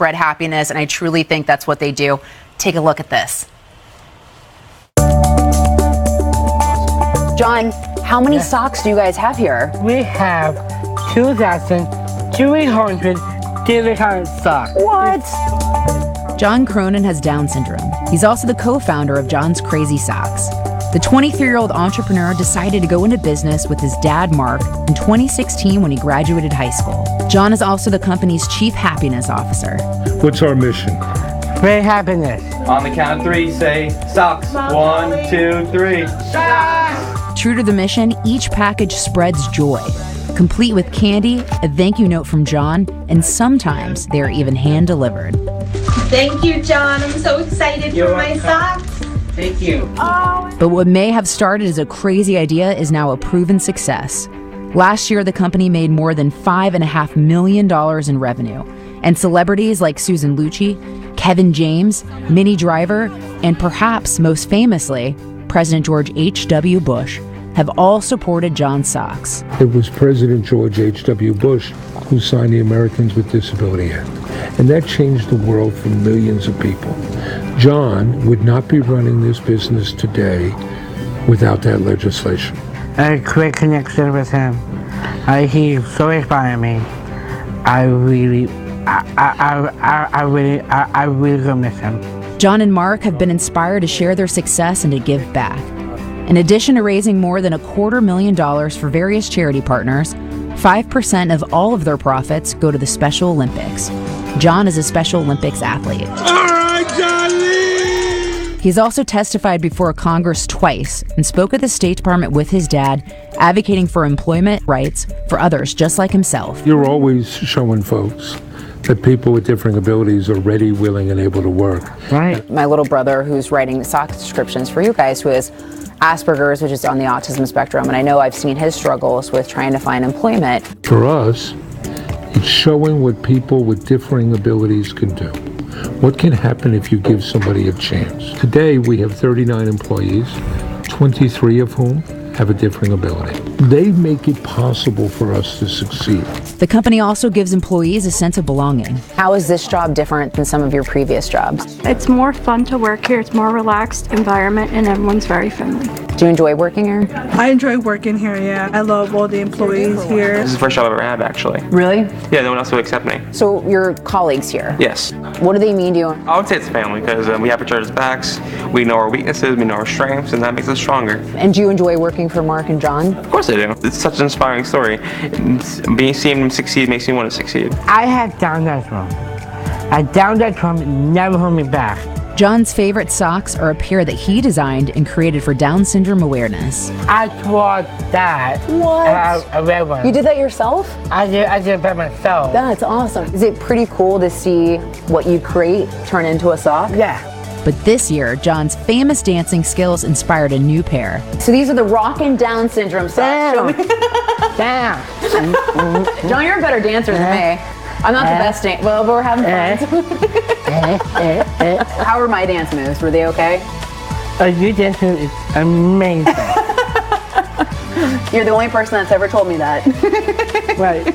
spread happiness, and I truly think that's what they do. Take a look at this. John, how many socks do you guys have here? We have 2,300 different socks. What? John Cronin has Down syndrome. He's also the co-founder of John's Crazy Socks. The 23-year-old entrepreneur decided to go into business with his dad, Mark, in 2016 when he graduated high school. John is also the company's chief happiness officer. What's our mission? Great happiness. On the count of three, say socks. 1, 2, 3. Socks! True to the mission, each package spreads joy, complete with candy, a thank you note from John, and sometimes they are even hand-delivered. Thank you, John. I'm so excited for my socks. Thank you. But what may have started as a crazy idea is now a proven success. Last year, the company made more than $5.5 million in revenue, and celebrities like Susan Lucci, Kevin James, Minnie Driver, and perhaps most famously, President George H.W. Bush, have all supported John's socks. It was President George H.W. Bush who signed the Americans with Disability Act, and that changed the world for millions of people. John would not be running this business today without that legislation. I had a great connection with him. He so inspired me. I really gonna miss him. John and Mark have been inspired to share their success and to give back. In addition to raising more than $250,000 for various charity partners, 5% of all of their profits go to the Special Olympics. John is a Special Olympics athlete. All right, Johnny! He's also testified before Congress twice and spoke at the State Department with his dad, advocating for employment rights for others just like himself. You're always showing folks that people with different abilities are ready, willing, and able to work. Right. My little brother, who's writing sock descriptions for you guys, who has Asperger's, which is on the autism spectrum, and I know I've seen his struggles with trying to find employment. For us, it's showing what people with differing abilities can do. What can happen if you give somebody a chance? Today, we have 39 employees, 23 of whom have a differing ability. They make it possible for us to succeed. The company also gives employees a sense of belonging. How is this job different than some of your previous jobs? It's more fun to work here. It's more relaxed environment and everyone's very friendly. Do you enjoy working here? I enjoy working here, yeah. I love all the employees here. This is the first job I've ever had, actually. Really? Yeah, no one else would accept me. So your colleagues here? Yes. What do they mean to you? I would say it's family because we have each other's backs, we know our weaknesses, we know our strengths, and that makes us stronger. And do you enjoy working for Mark and John? Of course I do. It's such an inspiring story. Seeing them succeed makes me want to succeed. I had Down syndrome. Down syndrome never held me back. John's favorite socks are a pair that he designed and created for Down syndrome awareness. I taught that. What? A red one. You did that yourself? I did it by myself. That's awesome. Is it pretty cool to see what you create turn into a sock? Yeah. But this year, John's famous dancing skills inspired a new pair. So these are the rockin' Down syndrome socks. Down. John, you're a better dancer than me. I'm not the best dancer. Well, but we're having fun. How were my dance moves? Were they okay? Your dancing is amazing. You're the only person that's ever told me that. Right.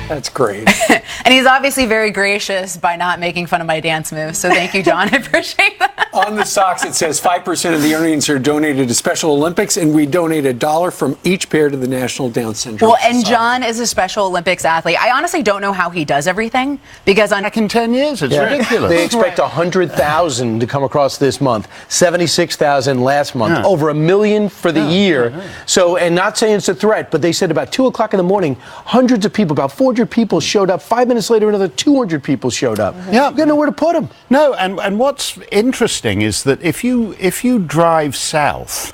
That's great. And he's obviously very gracious by not making fun of my dance moves. So thank you, John. I appreciate that. On the socks, it says 5% of the earnings are donated to Special Olympics, and we donate $1 from each pair to the National Down Syndrome. Well, and John is a Special Olympics athlete. I honestly don't know how he does everything because back in 10 years, it's ridiculous. They expect 100,000 to come across this month, 76,000 last month, over 1 million for the year. So, and not saying it's a threat, but they said about 2 o'clock in the morning, hundreds of people, about 400 people showed up. 5 minutes later, another 200 people showed up. Yeah, you got nowhere to put them. No, and what's interesting is that if you drive south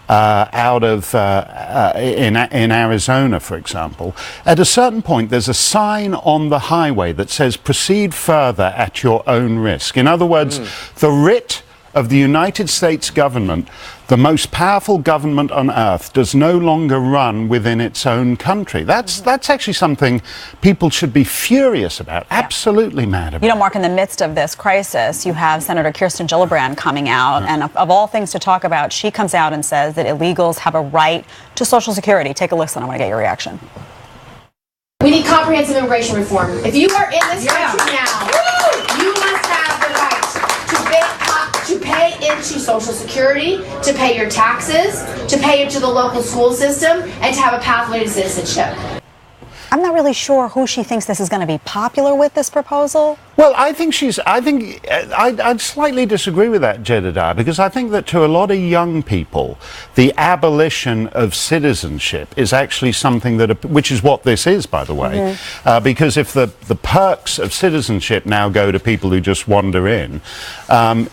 out of in Arizona, for example, at a certain point there's a sign on the highway that says proceed further at your own risk. In other words, the writ of the United States government, the most powerful government on earth, does no longer run within its own country. That's actually something people should be furious about, absolutely mad about. You know, Mark, in the midst of this crisis, you have Senator Kirsten Gillibrand coming out, and of all things to talk about, she comes out and says that illegals have a right to Social Security. Take a listen. I want to get your reaction. We need comprehensive immigration reform. If you are in this country now, you must have the right to pay into Social Security, to pay your taxes, to pay into the local school system, and to have a pathway to citizenship. I'm not really sure who she thinks this is going to be popular with, this proposal. Well, I'd slightly disagree with that, Jedediah, because I think that to a lot of young people, the abolition of citizenship is actually something that, which is what this is, by the way, because if the perks of citizenship now go to people who just wander in,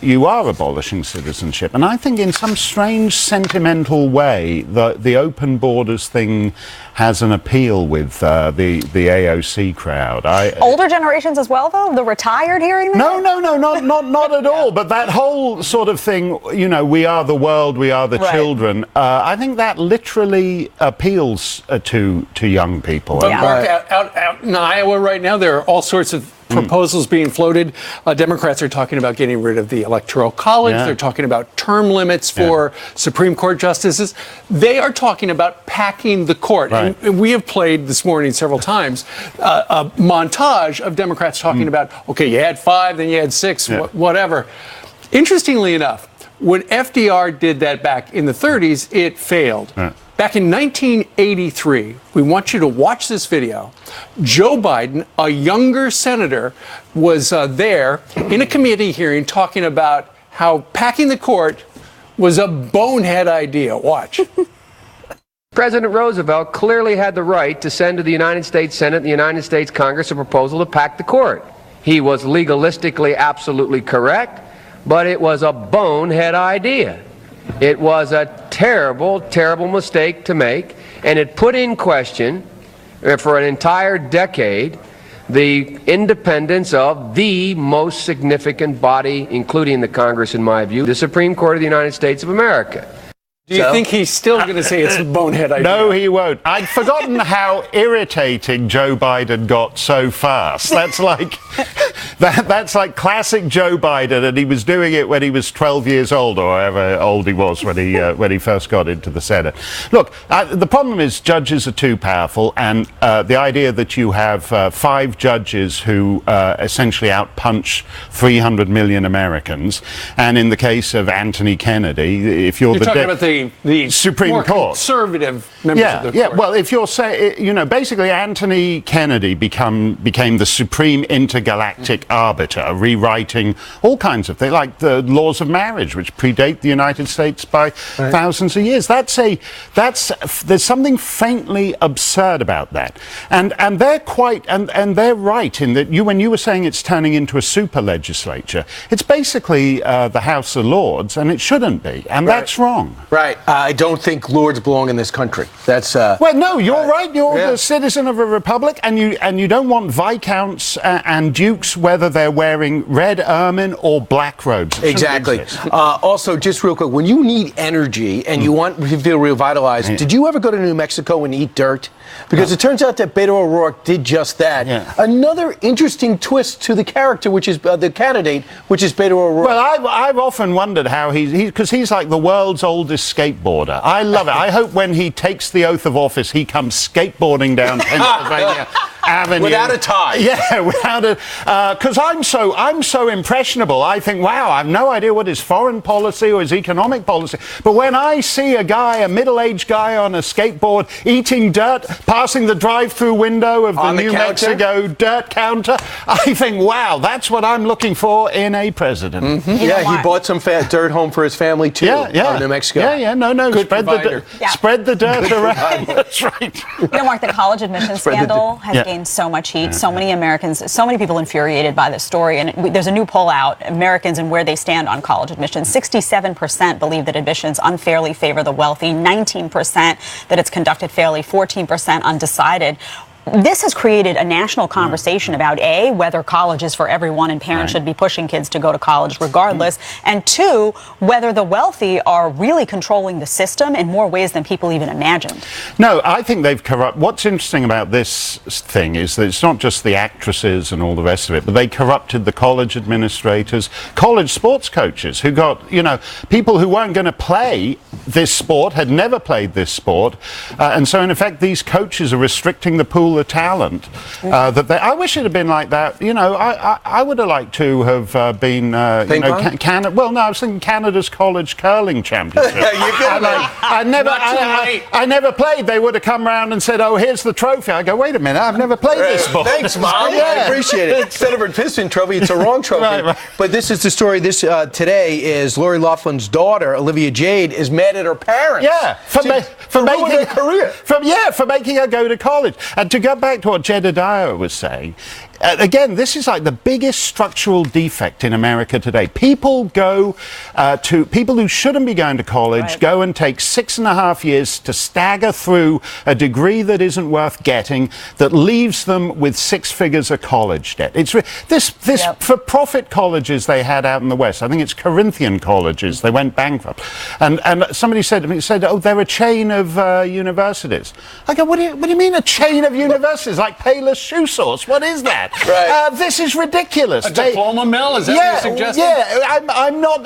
you are abolishing citizenship. And I think in some strange sentimental way, the open borders thing has an appeal with the AOC crowd. Older generations as well, though? The retired hearing that? No, not at all. But that whole sort of thing, you know, we are the world, we are the children. I think that literally appeals to young people. But Mark, out in Iowa right now, there are all sorts of proposals being floated. Democrats are talking about getting rid of the Electoral College. They're talking about term limits for Supreme Court justices. They are talking about packing the court. And we have played this morning several times a montage of Democrats talking about, okay, you had 5, then you had 6, whatever. Interestingly enough, when FDR did that back in the 30s, it failed. Back in 1983, we want you to watch this video. Joe Biden, a younger senator, was there in a committee hearing talking about how packing the court was a bonehead idea. Watch. President Roosevelt clearly had the right to send to the United States Senate and the United States Congress a proposal to pack the court. He was legalistically absolutely correct, but it was a bonehead idea. It was a terrible, terrible mistake to make, and it put in question, for an entire decade, the independence of the most significant body, including the Congress, in my view, the Supreme Court of the United States of America. Do you think he's still going to say it's a bonehead idea? No, he won't. I'd forgotten how irritating Joe Biden got so fast. That's like that's like classic Joe Biden, and he was doing it when he was 12 years old, or however old he was when he first got into the Senate. Look, the problem is judges are too powerful, and the idea that you have 5 judges who essentially outpunch 300 million Americans, and in the case of Anthony Kennedy, if you're talking about the Supreme more Court, conservative members of the court. Well, if you're saying, you know, basically Anthony Kennedy became the supreme intergalactic arbiter, rewriting all kinds of things, like the laws of marriage, which predate the United States by thousands of years. There's something faintly absurd about that, and they're they're right in that when you were saying it's turning into a super legislature, it's basically the House of Lords, and it shouldn't be, and that's wrong. I don't think lords belong in this country. That's well, no, you're right. You're the citizen of a republic, and you don't want viscounts and dukes, whether they're wearing red ermine or black robes. Exactly. Also, just real quick, when you need energy and you want to feel revitalized, did you ever go to New Mexico and eat dirt? Because it turns out that Beto O'Rourke did just that. Another interesting twist to the character, which is the candidate, which is Beto O'Rourke. Well, I've often wondered how because he's like the world's oldest skateboarder. I love it. I hope when he takes the oath of office, he comes skateboarding down Pennsylvania Avenue without a tie. Yeah, without a. Because I'm so impressionable. I think, wow, I have no idea what his foreign policy or his economic policy. But when I see a middle-aged guy on a skateboard eating dirt, passing the drive-through window of the New Mexico dirt counter, I think, wow, that's what I'm looking for in a president. He bought some dirt home for his family too. New Mexico. No. Spread the dirt around. That's right. You know, Mark, the college admission scandal has gained so much heat. So many Americans, so many people infuriated by this story. And there's a new poll out, Americans and where they stand on college admissions. 67% believe that admissions unfairly favor the wealthy. 19% that it's conducted fairly. 14% undecided. This has created a national conversation about A, whether college is for everyone and parents should be pushing kids to go to college regardless, and 2, whether the wealthy are really controlling the system in more ways than people even imagined. No, I think they've corrupted. What's interesting about this thing is that it's not just the actresses and all the rest of it, but they corrupted the college administrators, college sports coaches who got, people who weren't going to play this sport, had never played this sport, and so in effect these coaches are restricting the pool pool of talent that they. I wish it had been like that. You know, I would have liked to have been. Canada. Well, no, I was thinking Canada's college curling championship. I never played. They would have come around and said, "Oh, here's the trophy." I go, "Wait a minute, I've never played this sport." Thanks, Mom. I appreciate it. Instead of a piston trophy, it's a wrong trophy. Right. But this is the story. This today is Lori Loughlin's daughter, Olivia Jade, is mad at her parents. Yeah, for making her career. For making her go to college. And to go back to what Jedediah was saying, again, this is like the biggest structural defect in America today. People go people who shouldn't be going to college go and take 6.5 years to stagger through a degree that isn't worth getting, that leaves them with 6 figures of college debt. It's this for-profit colleges they had out in the West. I think it's Corinthian colleges. They went bankrupt, and somebody said to me, "Oh, they're a chain of universities." I go, "What do you mean a chain of universities? Like Payless Shoe Source? What is that?" Right. This is ridiculous. A diploma mill? Is that what you're suggesting? Yeah, I'm not.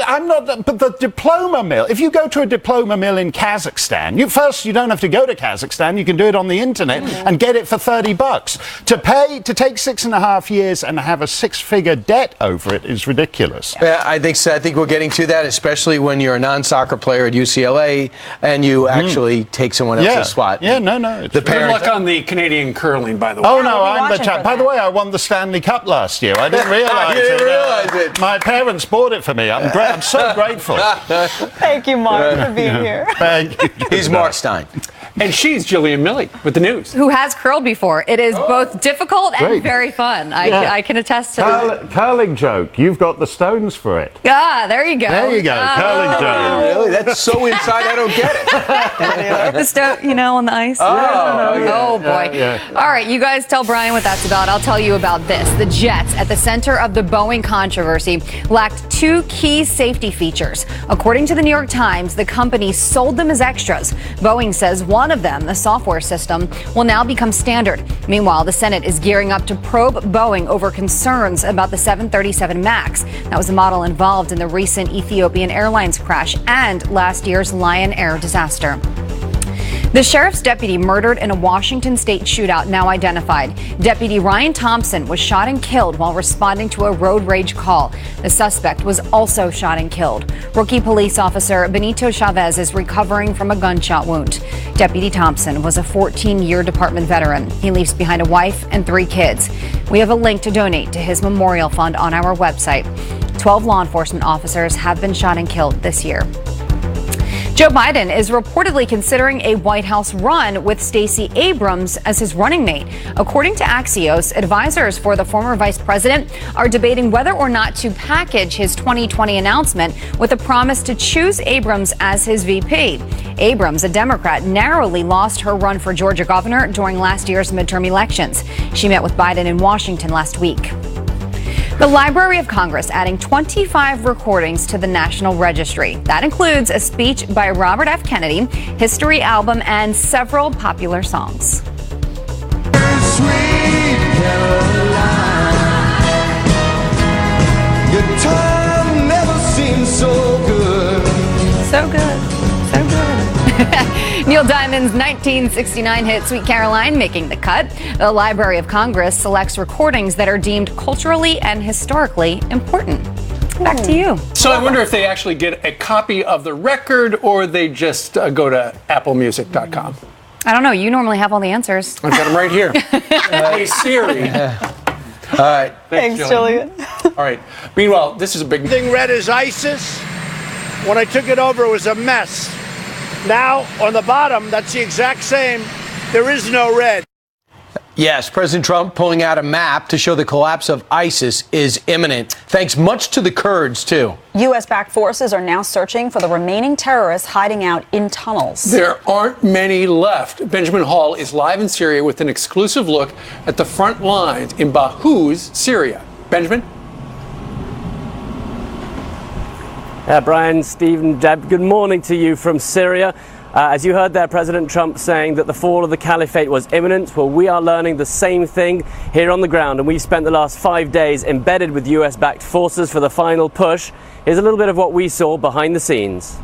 But the diploma mill. If you go to a diploma mill in Kazakhstan, you don't have to go to Kazakhstan. You can do it on the internet and get it for $30. To take 6.5 years and have a 6-figure debt over it is ridiculous. Yeah, I think so. I think we're getting to that, especially when you're a non-soccer player at UCLA and you actually take someone else's spot. Yeah, no. Good luck on the Canadian curling, by the way. Oh no, I'm the champ. By the way, I won the Stanley Cup last year. I didn't realize it. My parents bought it for me. I'm so grateful. Thank you, Mark, for being here. Thank you. He's Mark Stein. And she's Jillian Milley with the news. Who has curled before. It is both difficult and very fun. I can attest to that. Curling joke. You've got the stones for it. Ah, there you go. There you go. Curling joke. Really? That's so inside I don't get it. The stone, on the ice. Oh boy. Yeah. All right, you guys tell Brian what that's about. I'll tell you about this. The jets at the center of the Boeing controversy lacked 2 key safety features. According to the New York Times, the company sold them as extras. Boeing says one of them, the software system, will now become standard. Meanwhile, the Senate is gearing up to probe Boeing over concerns about the 737 MAX. That was the model involved in the recent Ethiopian Airlines crash and last year's Lion Air disaster. The sheriff's deputy murdered in a Washington state shootout now identified. Deputy Ryan Thompson was shot and killed while responding to a road rage call. The suspect was also shot and killed. Rookie police officer Benito Chavez is recovering from a gunshot wound. Deputy Thompson was a 14-year department veteran. He leaves behind a wife and 3 kids. We have a link to donate to his memorial fund on our website. 12 law enforcement officers have been shot and killed this year. Joe Biden is reportedly considering a White House run with Stacey Abrams as his running mate. According to Axios, advisors for the former vice president are debating whether or not to package his 2020 announcement with a promise to choose Abrams as his VP. Abrams, a Democrat, narrowly lost her run for Georgia governor during last year's midterm elections. She met with Biden in Washington last week. The Library of Congress adding 25 recordings to the National Registry. That includes a speech by Robert F. Kennedy, history album, and several popular songs. Sweet Caroline, your time never seemed so good. So good. So good. Neil Diamond's 1969 hit Sweet Caroline making the cut. The Library of Congress selects recordings that are deemed culturally and historically important. Back to you. So I wonder if they actually get a copy of the record or they just go to applemusic.com. I don't know. You normally have all the answers. I've got them right here. Hey, Siri. All right. Thanks, Jillian. All right. Meanwhile, this is a big thing. Red is ISIS. When I took it over, it was a mess. Now, on the bottom, that's the exact same. There is no red. Yes, President Trump pulling out a map to show the collapse of ISIS is imminent, thanks much to the Kurds, too. U.S.-backed forces are now searching for the remaining terrorists hiding out in tunnels. There aren't many left. Benjamin Hall is live in Syria with an exclusive look at the front lines in Bahus, Syria. Benjamin? Brian, Stephen, Deb, good morning to you from Syria. As you heard there, President Trump saying that the fall of the caliphate was imminent. Well, we are learning the same thing here on the ground, and we spent the last 5 days embedded with US-backed forces for the final push. Here's a little bit of what we saw behind the scenes.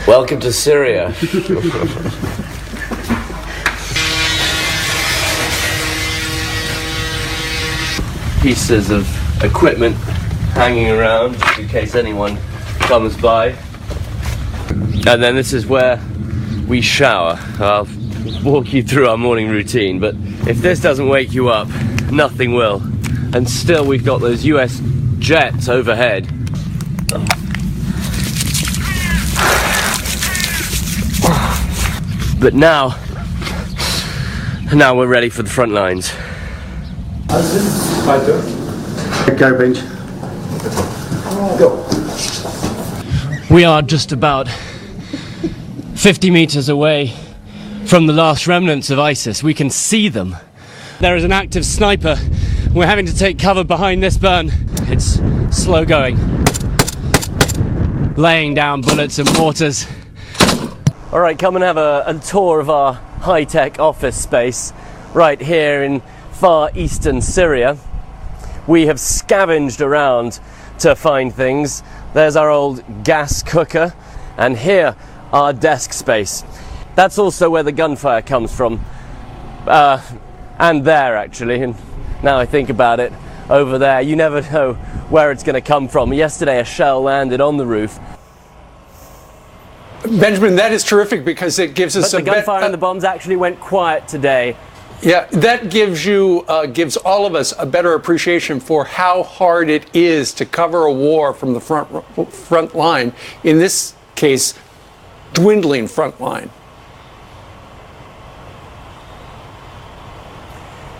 Welcome to Syria. pieces of equipment hanging around just in case anyone comes by. And then this is where we shower. I'll walk you through our morning routine, but if this doesn't wake you up, nothing will. And still we've got those US jets overhead. But now we're ready for the front lines. Go, Benj. Go. We are just about 50 meters away from the last remnants of ISIS. We can see them. There is an active sniper. We're having to take cover behind this burn. It's slow going. Laying down bullets and mortars. All right, come and have a tour of our high-tech office space right here in far eastern Syria. We have scavenged around to find things. There's our old gas cooker, and here our desk space. That's also where the gunfire comes from, and there actually, and now I think about it, over there, you never know where it's going to come from. Yesterday a shell landed on the roof. Benjamin, that is terrific because it gives us the gunfire and the bombs actually went quiet today. Yeah, that gives all of us a better appreciation for how hard it is to cover a war from the front line. In this case, dwindling front line.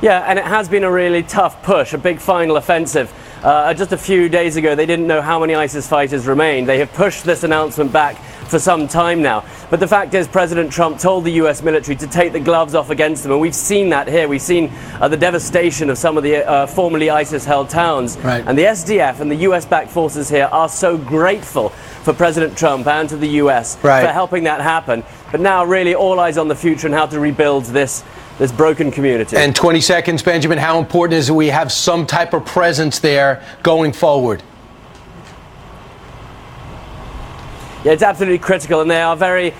Yeah, and it has been a really tough push, a big final offensive. Just a few days ago, they didn't know how many ISIS fighters remained. They have pushed this announcement back for some time now. But the fact is, President Trump told the US military to take the gloves off against them, and we've seen that here. We've seen the devastation of some of the formerly ISIS-held towns. Right. And the SDF and the US-backed forces here are so grateful for President Trump and to the US for helping that happen. But now really all eyes on the future and how to rebuild this broken community. And 20 seconds, Benjamin, how important is it we have some type of presence there going forward? Yeah, it's absolutely critical, and they are very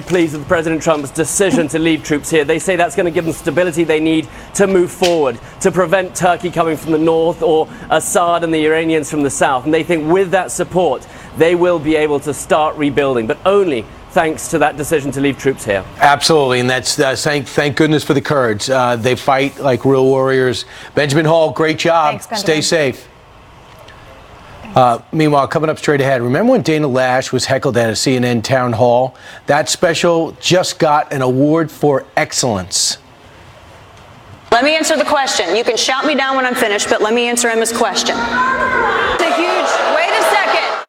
pleased with President Trump's decision to leave troops here. They say that's going to give them stability they need to move forward, to prevent Turkey coming from the north or Assad and the Iranians from the south. And they think with that support, they will be able to start rebuilding, but only thanks to that decision to leave troops here. Absolutely, and that's thank goodness for the Kurds. They fight like real warriors. Benjamin Hall, great job. Thanks, stay safe. Meanwhile, coming up straight ahead, remember when Dana Lash was heckled at a CNN town hall? That special just got an award for excellence. Let me answer the question. You can shout me down when I'm finished, but let me answer Emma's question. It's a huge, wait a second.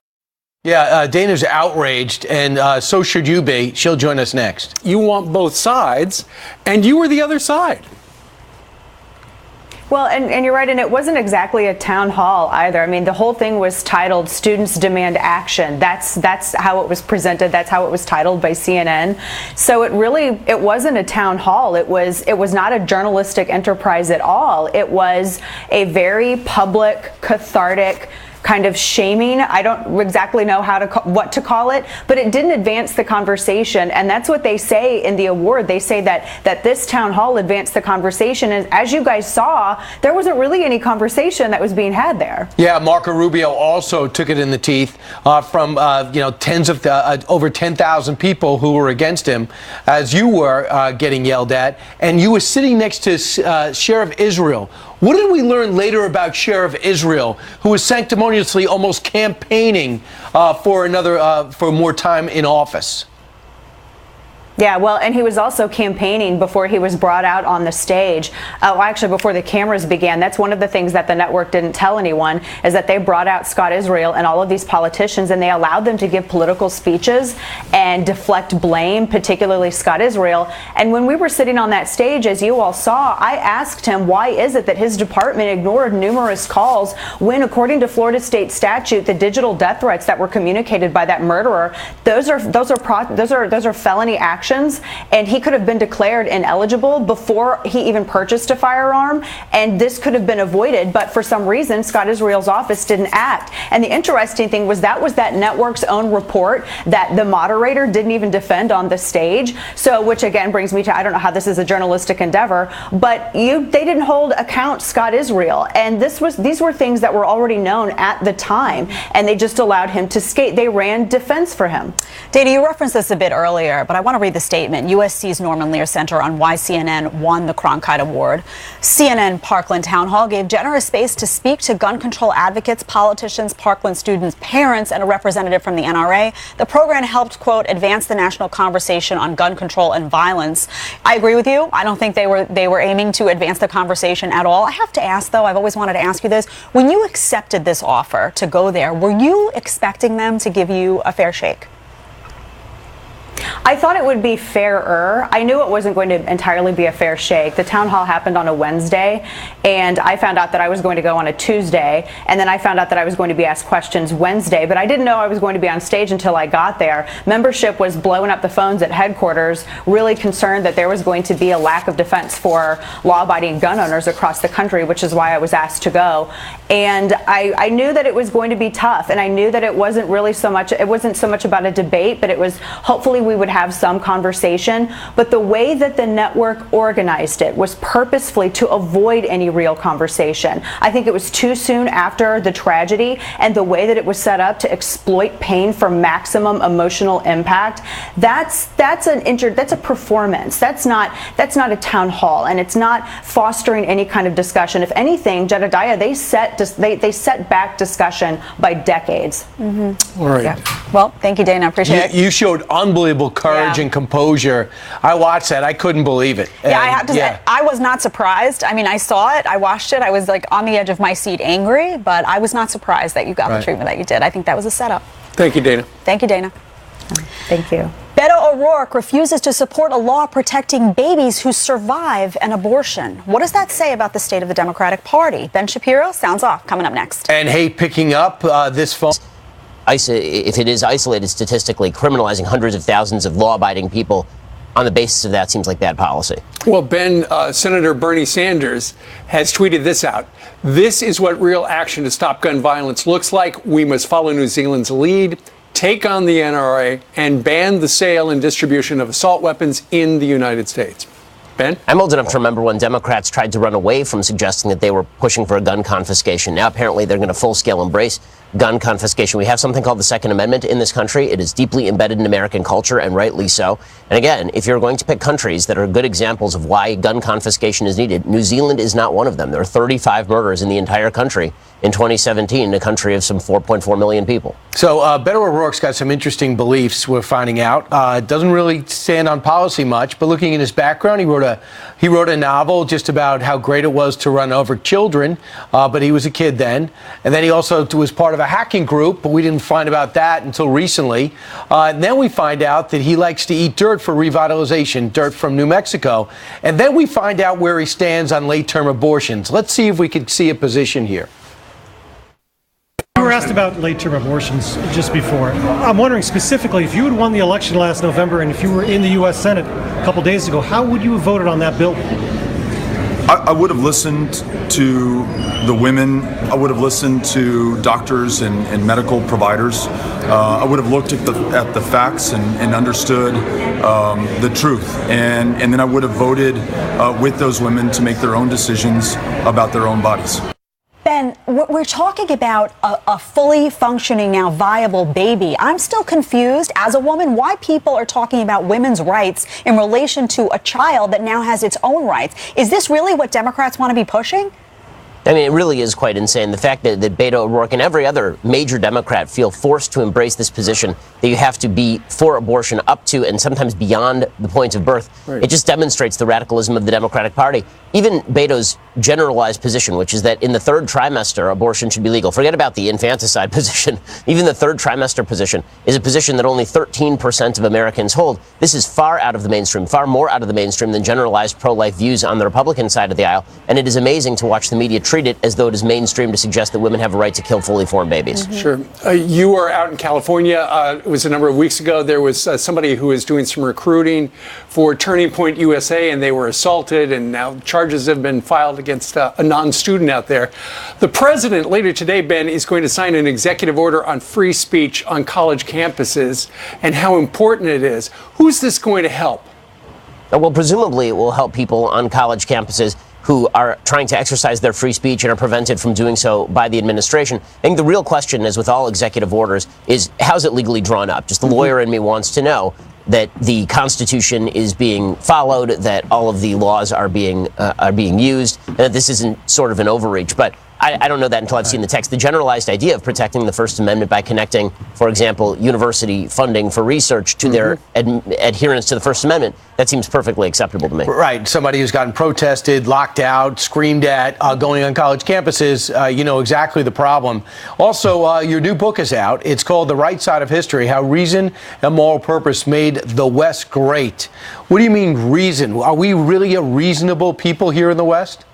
Yeah, Dana's outraged, and so should you be. She'll join us next. You want both sides, and you were the other side. Well, and you're right, and it wasn't exactly a town hall either. I mean, the whole thing was titled "Students Demand Action." That's how it was presented. That's how it was titled by CNN. So it wasn't a town hall. It was not a journalistic enterprise at all. It was a very public, cathartic kind of shaming. I don't exactly know what to call it, but it didn't advance the conversation, and that's what they say in the award. They say that this town hall advanced the conversation, and as you guys saw, there wasn't really any conversation that was being had there. Yeah, Marco Rubio also took it in the teeth from tens of over 10,000 people who were against him, as you were getting yelled at, and you were sitting next to Sheriff Israel. What did we learn later about Sheriff Israel, who was sanctimoniously almost campaigning for more time in office? Yeah, well, and he was also campaigning before he was brought out on the stage. Actually, before the cameras began. That's one of the things that the network didn't tell anyone, is that they brought out Scott Israel and all of these politicians, and they allowed them to give political speeches and deflect blame, particularly Scott Israel. And when we were sitting on that stage, as you all saw, I asked him, why is it that his department ignored numerous calls when, according to Florida state statute, the digital death threats that were communicated by that murderer, those are felony actions infractions, and he could have been declared ineligible before he even purchased a firearm, and this could have been avoided, but for some reason, Scott Israel's office didn't act. And the interesting thing was that network's own report that the moderator didn't even defend on the stage. So, which again brings me to, I don't know how this is a journalistic endeavor, but they didn't hold account Scott Israel. And these were things that were already known at the time, and they just allowed him to skate. They ran defense for him. Dana, you referenced this a bit earlier, but I want to read the statement. USC's Norman Lear Center on why CNN won the Cronkite Award. CNN Parkland Town Hall gave generous space to speak to gun control advocates, politicians, Parkland students, parents, and a representative from the NRA. The program helped, quote, advance the national conversation on gun control and violence. I agree with you. I don't think they were aiming to advance the conversation at all. I have to ask, though, I've always wanted to ask you this. When you accepted this offer to go there, were you expecting them to give you a fair shake? I thought it would be fairer. I knew it wasn't going to entirely be a fair shake. The town hall happened on a Wednesday, and I found out that I was going to go on a Tuesday, and then I found out that I was going to be asked questions Wednesday, but I didn't know I was going to be on stage until I got there. Membership was blowing up the phones at headquarters, really concerned that there was going to be a lack of defense for law-abiding gun owners across the country, which is why I was asked to go. And I knew that it was going to be tough, and I knew that it wasn't so much about a debate, but it was hopefully we would have some conversation. But the way that the network organized it was purposefully to avoid any real conversation. I think it was too soon after the tragedy, and the way that it was set up to exploit pain for maximum emotional impact. That's a performance. That's not a town hall, and it's not fostering any kind of discussion. If anything, Jedediah, they set back discussion by decades. All right. Yeah. Well, thank you, Dana. I appreciate it. You showed unbelievable courage and composure. I watched that. I couldn't believe it. Yeah, I have to say, I was not surprised. I mean, I saw it. I watched it. I was like on the edge of my seat angry, but I was not surprised that you got the treatment that you did. I think that was a setup. Thank you, Dana. Thank you, Dana. Thank you. Beto O'Rourke refuses to support a law protecting babies who survive an abortion. What does that say about the state of the Democratic Party? Ben Shapiro, sounds off, coming up next. And hey, picking up this phone. If it is isolated statistically, criminalizing hundreds of thousands of law-abiding people on the basis of that seems like bad policy. Well, Ben, Senator Bernie Sanders has tweeted this out. This is what real action to stop gun violence looks like. We must follow New Zealand's lead, take on the NRA, and ban the sale and distribution of assault weapons in the United States. Ben? I'm old enough to remember when Democrats tried to run away from suggesting that they were pushing for a gun confiscation. Now, apparently, they're going to full-scale embrace gun confiscation. We have something called the Second Amendment in this country. It is deeply embedded in American culture, and rightly so. And again, if you're going to pick countries that are good examples of why gun confiscation is needed, New Zealand is not one of them. There are 35 murders in the entire country in 2017, in a country of some 4.4 million people. So Beto O'Rourke's got some interesting beliefs, we're finding out. Doesn't really stand on policy much, but looking at his background, he wrote a novel just about how great it was to run over children, but he was a kid then. And then he also was part of a hacking group, but we didn't find about that until recently. And then we find out that he likes to eat dirt for revitalization, dirt from New Mexico. And then we find out where he stands on late-term abortions. Let's see if we can see a position here. You were asked about late-term abortions just before. I'm wondering specifically, if you had won the election last November and if you were in the U.S. Senate a couple days ago, how would you have voted on that bill? I would have listened to the women. I would have listened to doctors and medical providers. I would have looked at the facts and understood the truth. And then I would have voted with those women to make their own decisions about their own bodies. Ben, we're talking about a fully functioning, now viable baby. I'm still confused as a woman why people are talking about women's rights in relation to a child that now has its own rights. Is this really what Democrats want to be pushing? I mean, it really is quite insane. The fact that Beto O'Rourke and every other major Democrat feel forced to embrace this position that you have to be for abortion up to and sometimes beyond the point of birth, it just demonstrates the radicalism of the Democratic Party. Even Beto's generalized position, which is that in the third trimester, abortion should be legal. Forget about the infanticide position. Even the third trimester position is a position that only 13% of Americans hold. This is far out of the mainstream, far more out of the mainstream than generalized pro-life views on the Republican side of the aisle. And it is amazing to watch the media treat it as though it is mainstream to suggest that women have a right to kill fully formed babies. Sure. You were out in California. It was a number of weeks ago. There was somebody who was doing some recruiting for Turning Point USA, and they were assaulted, and now charges have been filed against a non-student out there. The president later today, Ben, is going to sign an executive order on free speech on college campuses and how important it is. Who's this going to help? Well, presumably it will help people on college campuses who are trying to exercise their free speech and are prevented from doing so by the administration. I think the real question, as with all executive orders, is how's it legally drawn up? Just the lawyer in me wants to know that the Constitution is being followed, that all of the laws are being used, and that this isn't sort of an overreach. But I don't know that until I've seen the text. The generalized idea of protecting the First Amendment by connecting, for example, university funding for research to their adherence to the First Amendment, that seems perfectly acceptable to me. Right. Somebody who's gotten protested, locked out, screamed at, going on college campuses, you know exactly the problem. Also, your new book is out. It's called The Right Side of History, How Reason and Moral Purpose Made the West Great. What do you mean reason? Are we really a reasonable people here in the West?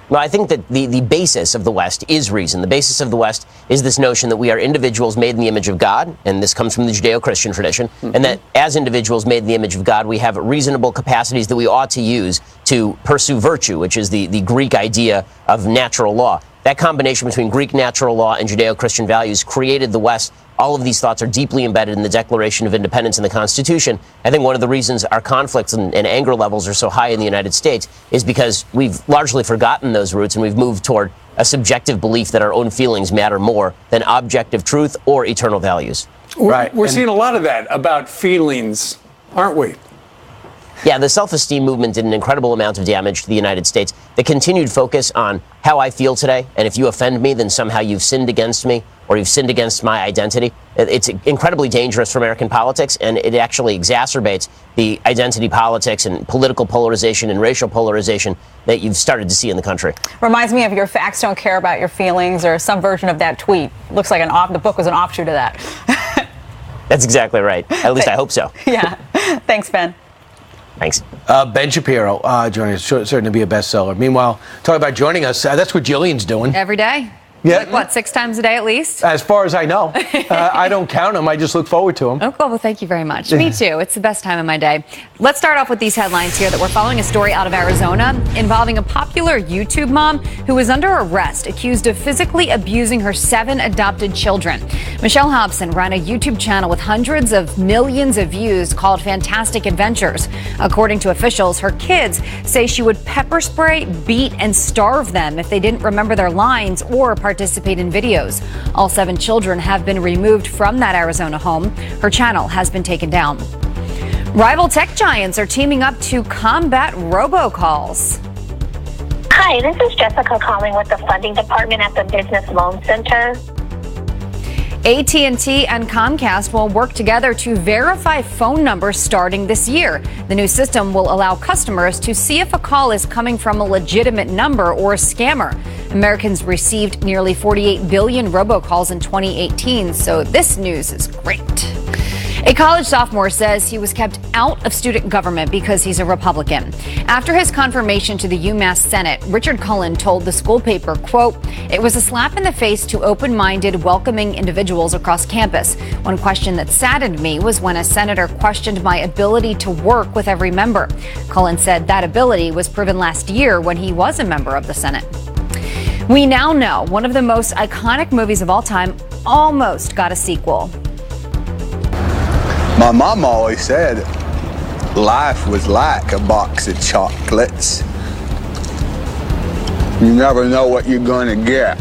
Well, I think that the basis of the West is reason. The basis of the West is this notion that we are individuals made in the image of God, and this comes from the Judeo-Christian tradition, and that as individuals made in the image of God, we have reasonable capacities that we ought to use to pursue virtue, which is the Greek idea of natural law. That combination between Greek natural law and Judeo-Christian values created the West. All of these thoughts are deeply embedded in the Declaration of Independence and the Constitution. I think one of the reasons our conflicts and anger levels are so high in the United States is because we've largely forgotten those roots, and we've moved toward a subjective belief that our own feelings matter more than objective truth or eternal values. Right. We're seeing a lot of that about feelings, aren't we? Yeah, the self-esteem movement did an incredible amount of damage to the United States. The continued focus on how I feel today, and if you offend me, then somehow you've sinned against me, or you've sinned against my identity. It's incredibly dangerous for American politics, and it actually exacerbates the identity politics and political polarization and racial polarization that you've started to see in the country. Reminds me of your facts don't care about your feelings, or some version of that tweet. Looks like the book was an offshoot of that. That's exactly right. At least I hope so. Yeah. Thanks, Ben. Thanks. Ben Shapiro joining us, certain to be a bestseller. Meanwhile, talking about joining us, that's what Jillian's doing. Every day. Yeah. Like, what, 6 times a day at least? As far as I know. I don't count them. I just look forward to them. Oh, cool. Well, thank you very much. Me too. It's the best time of my day. Let's start off with these headlines here that we're following a story out of Arizona involving a popular YouTube mom who is under arrest, accused of physically abusing her 7 adopted children. Michelle Hobson ran a YouTube channel with hundreds of millions of views called Fantastic Adventures. According to officials, her kids say she would pepper spray, beat, and starve them if they didn't remember their lines or participate in videos. All 7 children have been removed from that Arizona home. Her channel has been taken down. Rival tech giants are teaming up to combat robocalls. Hi, this is Jessica calling with the funding department at the Business Loan Center. AT&T and Comcast will work together to verify phone numbers starting this year. The new system will allow customers to see if a call is coming from a legitimate number or a scammer. Americans received nearly 48 billion robocalls in 2018, so this news is great. A college sophomore says he was kept out of student government because he's a Republican. After his confirmation to the UMass Senate, Richard Cullen told the school paper, quote, "It was a slap in the face to open-minded, welcoming individuals across campus. One question that saddened me was when a senator questioned my ability to work with every member." Cullen said that ability was proven last year when he was a member of the Senate. We now know one of the most iconic movies of all time almost got a sequel. My mom always said life was like a box of chocolates. You never know what you're going to get.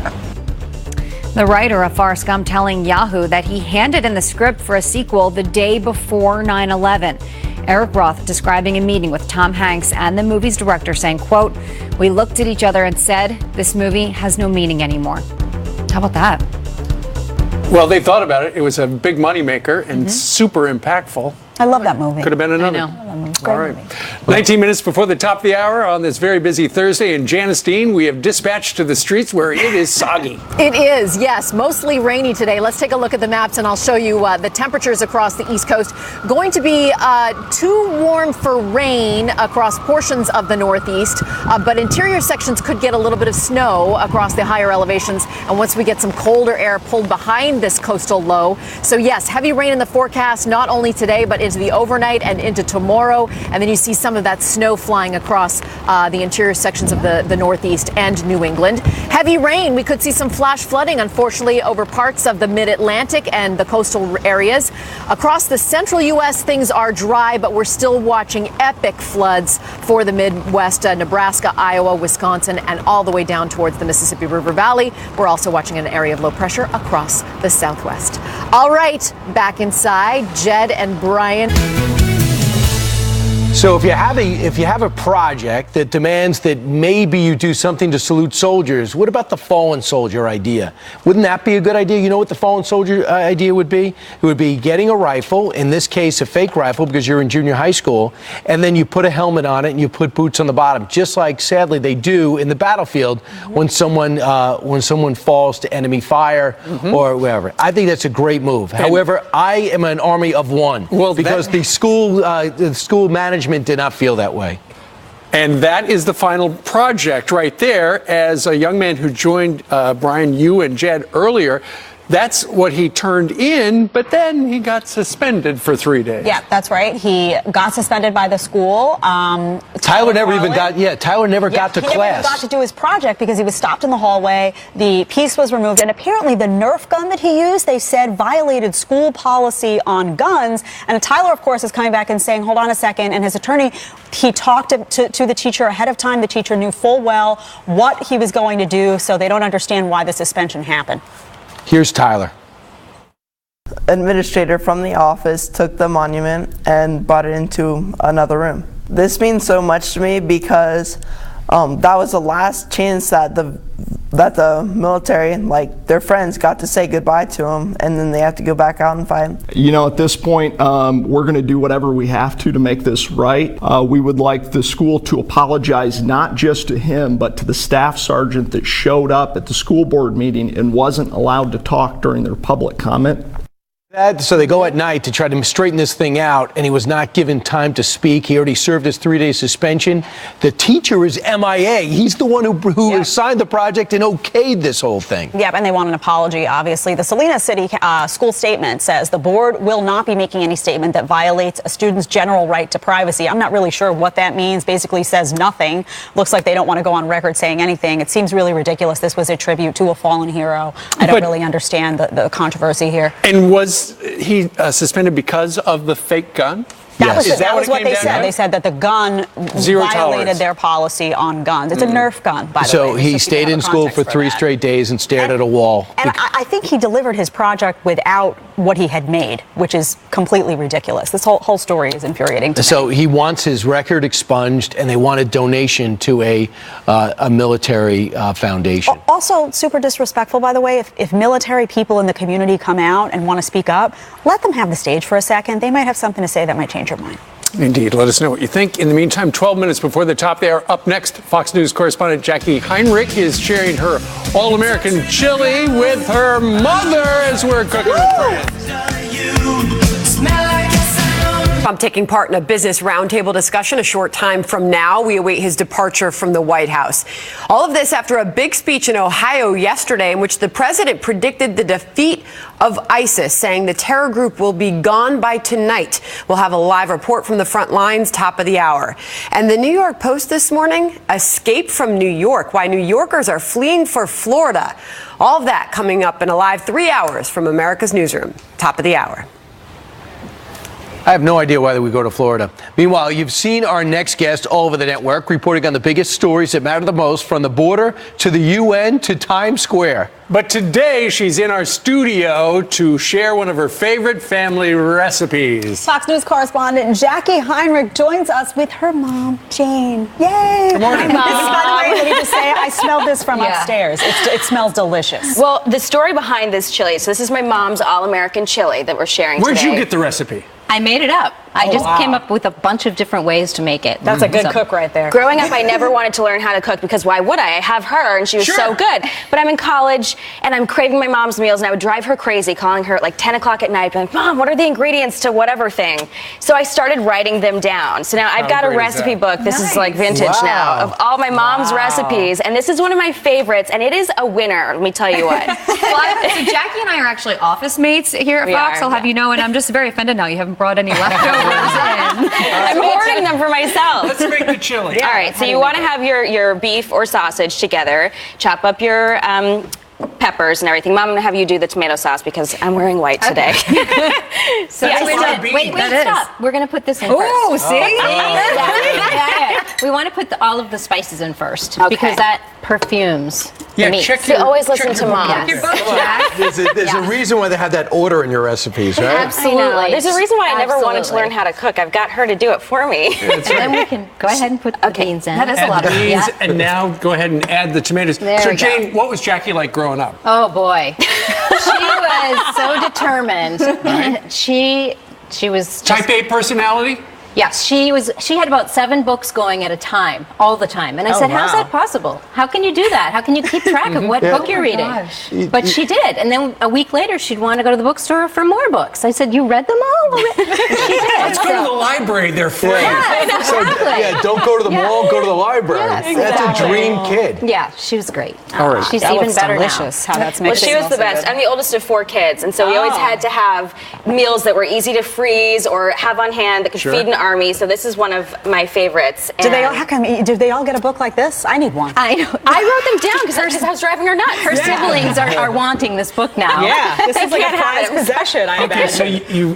The writer of Forrest Gump telling Yahoo that he handed in the script for a sequel the day before 9/11. Eric Roth describing a meeting with Tom Hanks and the movie's director saying, quote, "We looked at each other and said, this movie has no meaning anymore." How about that? Well, they thought about it. It was a big moneymaker and super impactful. I love that movie. Could have been another. I know. All right. 19 minutes before the top of the hour on this very busy Thursday in Janice Dean, we have dispatched to the streets where it is soggy. It is, yes, mostly rainy today. Let's take a look at the maps and I'll show you the temperatures across the East Coast. Going to be too warm for rain across portions of the Northeast, but interior sections could get a little bit of snow across the higher elevations. And once we get some colder air pulled behind this coastal low. So yes, heavy rain in the forecast, not only today, but into the overnight and into tomorrow. And then you see some of that snow flying across the interior sections of the Northeast and New England. Heavy rain, we could see some flash flooding, unfortunately, over parts of the mid-Atlantic and the coastal areas. Across the central U.S., things are dry, but we're still watching epic floods for the Midwest, Nebraska, Iowa, Wisconsin, and all the way down towards the Mississippi River Valley. We're also watching an area of low pressure across the Southwest. All right, back inside, Jed and Brian. So if you have a project that demands that maybe you do something to salute soldiers, what about the fallen soldier idea? Wouldn't that be a good idea? You know what the fallen soldier idea would be? It would be getting a rifle, in this case a fake rifle because you're in junior high school, and then you put a helmet on it and you put boots on the bottom, just like sadly they do in the battlefield when someone falls to enemy fire or whatever. I think that's a great move. However, I am an army of one because the school management did not feel that way. And that is the final project right there. As a young man who joined Brian, you and Jed earlier, that's what he turned in, but then he got suspended for 3 days. Yeah, that's right. He got suspended by the school. Tyler never even got, Tyler never got to class. He never even got to do his project because he was stopped in the hallway. The piece was removed, and apparently the Nerf gun that he used, they said, violated school policy on guns. And Tyler, of course, is coming back and saying, hold on a second. And his attorney, he talked to the teacher ahead of time. The teacher knew full well what he was going to do, so they don't understand why the suspension happened. Here's Tyler. Administrator from the office took the monument and brought it into another room. This means so much to me because that was the last chance that the military, like their friends, got to say goodbye to him, and then they have to go back out and fight. You know, at this point, we're going to do whatever we have to make this right. We would like the school to apologize not just to him, but to the staff sergeant that showed up at the school board meeting and wasn't allowed to talk during their public comment. So they go at night to try to straighten this thing out, and he was not given time to speak. He already served his 3-day suspension. The teacher is MIA. He's the one who signed the project and okayed this whole thing. Yep, and they want an apology, obviously. The Salinas City school statement says the board will not be making any statement that violates a student's general right to privacy. I'm not really sure what that means. Basically says nothing. Looks like they don't want to go on record saying anything. It seems really ridiculous. This was a tribute to a fallen hero. I don't really understand the controversy here. And was he suspended because of the fake gun? That was what they said. They said that the gun violated their policy on guns. It's a Nerf gun, by the way. So he stayed in school for 3 straight days and stared at a wall. And I think he delivered his project without what he had made, which is completely ridiculous. This whole story is infuriating to me. So he wants his record expunged, and they want a donation to a military foundation. Also, super disrespectful, by the way. If military people in the community come out and want to speak up, let them have the stage for a second. They might have something to say that might change your mind. Indeed. Let us know what you think. In the meantime, 12 minutes before the top, they are up next. Fox News correspondent Jackie Heinrich is sharing her All-American chili with her mother as we're cooking with friends. Trump taking part in a business roundtable discussion a short time from now. We await his departure from the White House. All of this after a big speech in Ohio yesterday in which the president predicted the defeat of ISIS, saying the terror group will be gone by tonight. We'll have a live report from the front lines, top of the hour. And the New York Post this morning, escape from New York, why New Yorkers are fleeing for Florida. All of that coming up in a live 3 hours from America's Newsroom, top of the hour. I have no idea why we go to Florida. Meanwhile, you've seen our next guest all over the network, reporting on the biggest stories that matter the most, from the border to the UN to Times Square. But today, she's in our studio to share one of her favorite family recipes. Fox News correspondent Jackie Heinrich joins us with her mom, Jane. Yay! Good morning. Hi, Mom. By the way, let me just say, I smelled this from upstairs. It smells delicious. Well, the story behind this chili, so this is my mom's All-American chili that we're sharing Where'd today. you get the recipe? I made it up. I just came up with a bunch of different ways to make it. That's a good cook right there. Growing up, I never wanted to learn how to cook because why would I? I have her and she was so good. But I'm in college and I'm craving my mom's meals and I would drive her crazy calling her at like 10 o'clock at night being like, Mom, what are the ingredients to whatever thing? So I started writing them down. So now I've got a recipe book. This is like vintage now of all my mom's recipes. And this is one of my favorites and it is a winner, let me tell you what. So Jackie and I are actually office mates here at Fox, I'll have you know, and I'm just very offended now you haven't brought any leftovers in. I'm hoarding them for myself. Let's make the chili. All right, so you want to have your beef or sausage together, chop up your peppers and everything. Mom, I'm going to have you do the tomato sauce because I'm wearing white today. So wait, stop. We're going to put this in first. Oh, see? We want to put all of the spices in first Okay. because that perfumes Yeah, the meat. check your- always listen check to your Mom. book. Yes. There's a reason why they have that order in your recipes, right? Absolutely. There's a reason why I never wanted to learn how to cook. I've got her to do it for me. And then we can go ahead and put the beans in. That is Add a lot the of beans, yeah. and now go ahead and add the tomatoes. There So we go. Jane, what was Jackie like growing up? Oh boy, she was so determined. She was just, Type A personality? Yes, she had about 7 books going at a time, all the time. And I said, how's that possible? How can you do that? How can you keep track of what book you're reading? But she did. And then a week later, she'd want to go to the bookstore for more books. I said, you read them all? She did. Let's go to the library. They're free. Yeah, exactly. Don't go to the mall, go to the library. Yes, That's a dream kid. Yeah, she was great. All right. She's That even looks better delicious, now. how that's mixed. Well, she was the best. I'm the oldest of 4 kids, and so we always had to have meals that were easy to freeze or have on hand that could feed an army. So this is one of my favorites. Do they all get a book like this? I need one. I know. I wrote them down because I was driving her nuts. Her siblings are wanting this book now. Yeah, this is like a can't have prized it. possession, I Okay, bet. so you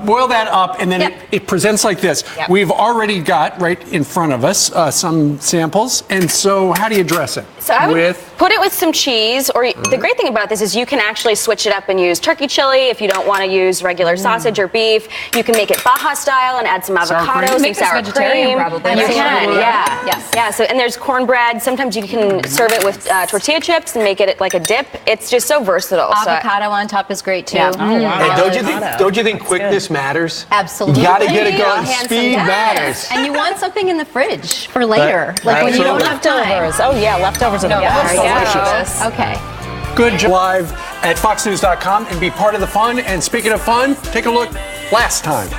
boil that up, and then it presents like this. Yep. We've already got right in front of us some samples, and so how do you dress it? So I would With put it with some cheese, or the great thing about this is you can actually switch it up and use turkey chili if you don't want to use regular sausage or beef. You can make it Baja style and add some avocado, some Make this sour vegetarian, cream. probably. You can, yeah. Yes. Yeah, so, and there's cornbread. Sometimes you can serve it with tortilla chips and make it like a dip. It's just so versatile. Avocado on top is great too. Yeah. Hey, don't you think quickness matters? Absolutely. You got to get it going. Handsome Speed guys. matters. And you want something in the fridge for later, like when you don't have time. Leftovers. Oh yeah, leftovers are the best. Delicious. Okay. Good job. Live at foxnews.com and be part of the fun. And speaking of fun, take a look last time.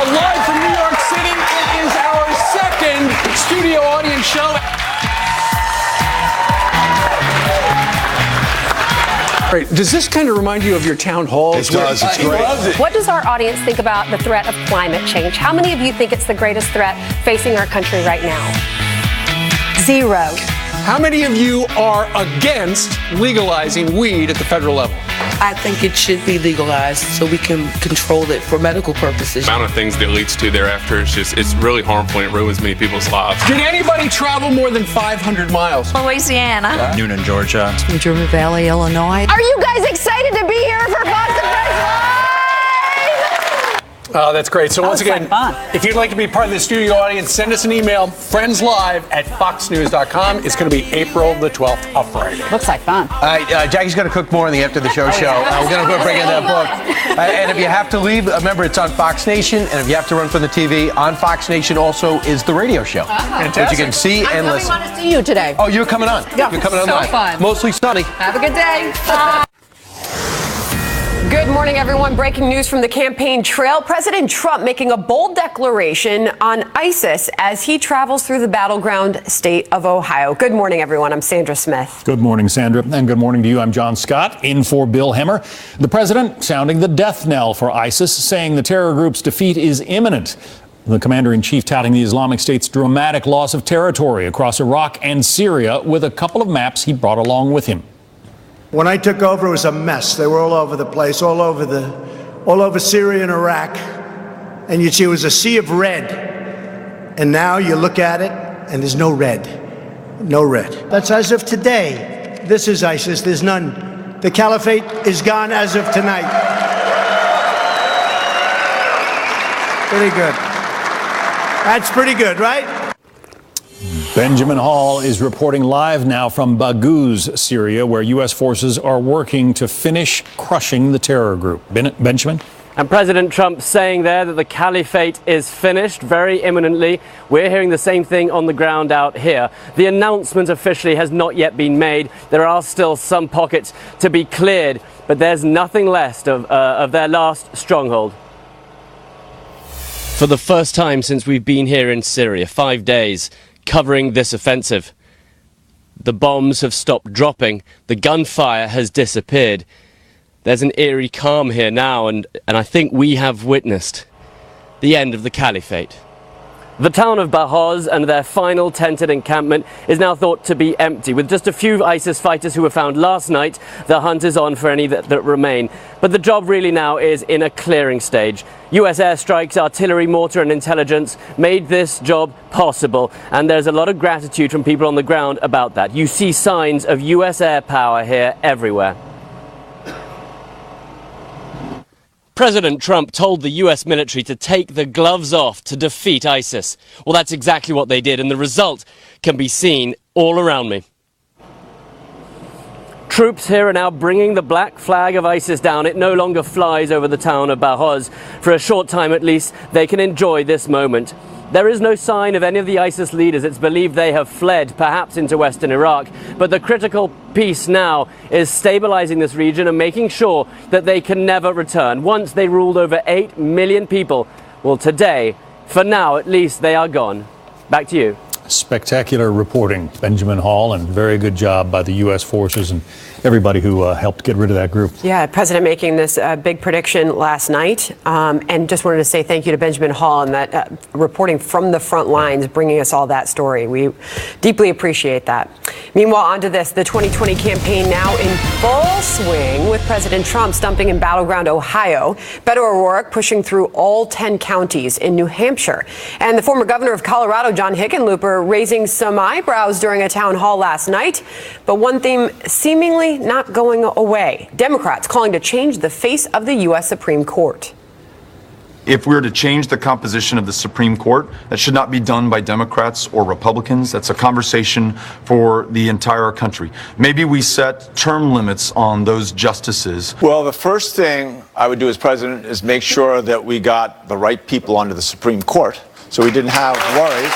Live from New York City, it is our second studio audience show. Right. Does this kind of remind you of your town halls? It does. It's great. What does our audience think about the threat of climate change? How many of you think it's the greatest threat facing our country right now? 0. How many of you are against legalizing weed at the federal level? I think it should be legalized so we can control it for medical purposes. The amount of things that it leads to thereafter is just, it's really harmful and it ruins many people's lives. Did anybody travel more than 500 miles? Louisiana. Noonan, Georgia. From German Valley, Illinois. Are you guys excited to be here for Fox and Friends Live? Oh, that's great. So once again, if you'd like to be part of the studio audience, send us an email, friendslive@foxnews.com. It's going to be April the 12th, a Friday. Looks like fun. Jackie's going to cook more in the After the Show show. We're going to go bring in that book. And if you have to leave, remember it's on Fox Nation. And if you have to run from the TV, on Fox Nation also is the radio show. Which you can see and listen. I want to see you today. Oh, you're coming on. Yeah. You're coming on So live. fun. Mostly sunny. Have a good day. Good morning, everyone. Breaking news from the campaign trail. President Trump making a bold declaration on ISIS as he travels through the battleground state of Ohio. Good morning, everyone. I'm Sandra Smith. Good morning, Sandra, and good morning to you. I'm John Scott, in for Bill Hemmer. The president sounding the death knell for ISIS, saying the terror group's defeat is imminent. The commander-in-chief touting the Islamic State's dramatic loss of territory across Iraq and Syria with a couple of maps he brought along with him. When I took over, it was a mess. They were all over the place, all over Syria and Iraq. And you'd see it was a sea of red. And now you look at it, and there's no red. No red. That's as of today. This is ISIS. There's none. The caliphate is gone as of tonight. Pretty good. That's pretty good, right? Benjamin Hall is reporting live now from Baghouz, Syria, where U.S. forces are working to finish crushing the terror group. Benjamin? And President Trump saying there that the caliphate is finished very imminently. We're hearing the same thing on the ground out here. The announcement officially has not yet been made. There are still some pockets to be cleared, but there's nothing left of their last stronghold. For the first time since we've been here in Syria, 5 days, covering this offensive, the bombs have stopped dropping, the gunfire has disappeared. There's an eerie calm here now, and I think we have witnessed the end of the caliphate. The town of Baghouz and their final tented encampment is now thought to be empty. With just a few ISIS fighters who were found last night, the hunt is on for any that remain. But the job really now is in a clearing stage. US airstrikes, artillery, mortar and intelligence made this job possible, and there's a lot of gratitude from people on the ground about that. You see signs of US air power here everywhere. President Trump told the US military to take the gloves off to defeat ISIS. Well, that's exactly what they did, and the result can be seen all around me. Troops here are now bringing the black flag of ISIS down. It no longer flies over the town of Baghouz. For a short time at least, they can enjoy this moment. There is no sign of any of the ISIS leaders. It's believed they have fled, perhaps into western Iraq. But the critical piece now is stabilizing this region and making sure that they can never return. Once they ruled over 8 million people, well, today, for now at least, they are gone. Back to you. Spectacular reporting, Benjamin Hall, and very good job by the U.S. forces and everybody who helped get rid of that group. Yeah, President making this big prediction last night, and just wanted to say thank you to Benjamin Hall and that reporting from the front lines, bringing us all that story. We deeply appreciate that. Meanwhile, on to this, the 2020 campaign now in full swing with President Trump stumping in battleground Ohio, Beto O'Rourke pushing through all 10 counties in New Hampshire, and the former governor of Colorado, John Hickenlooper, raising some eyebrows during a town hall last night. But one theme seemingly not going away. Democrats calling to change the face of the U.S. Supreme Court. If we were to change the composition of the Supreme Court, that should not be done by Democrats or Republicans. That's a conversation for the entire country. Maybe we set term limits on those justices. Well, the first thing I would do as president is make sure that we got the right people onto the Supreme Court, so we didn't have worries,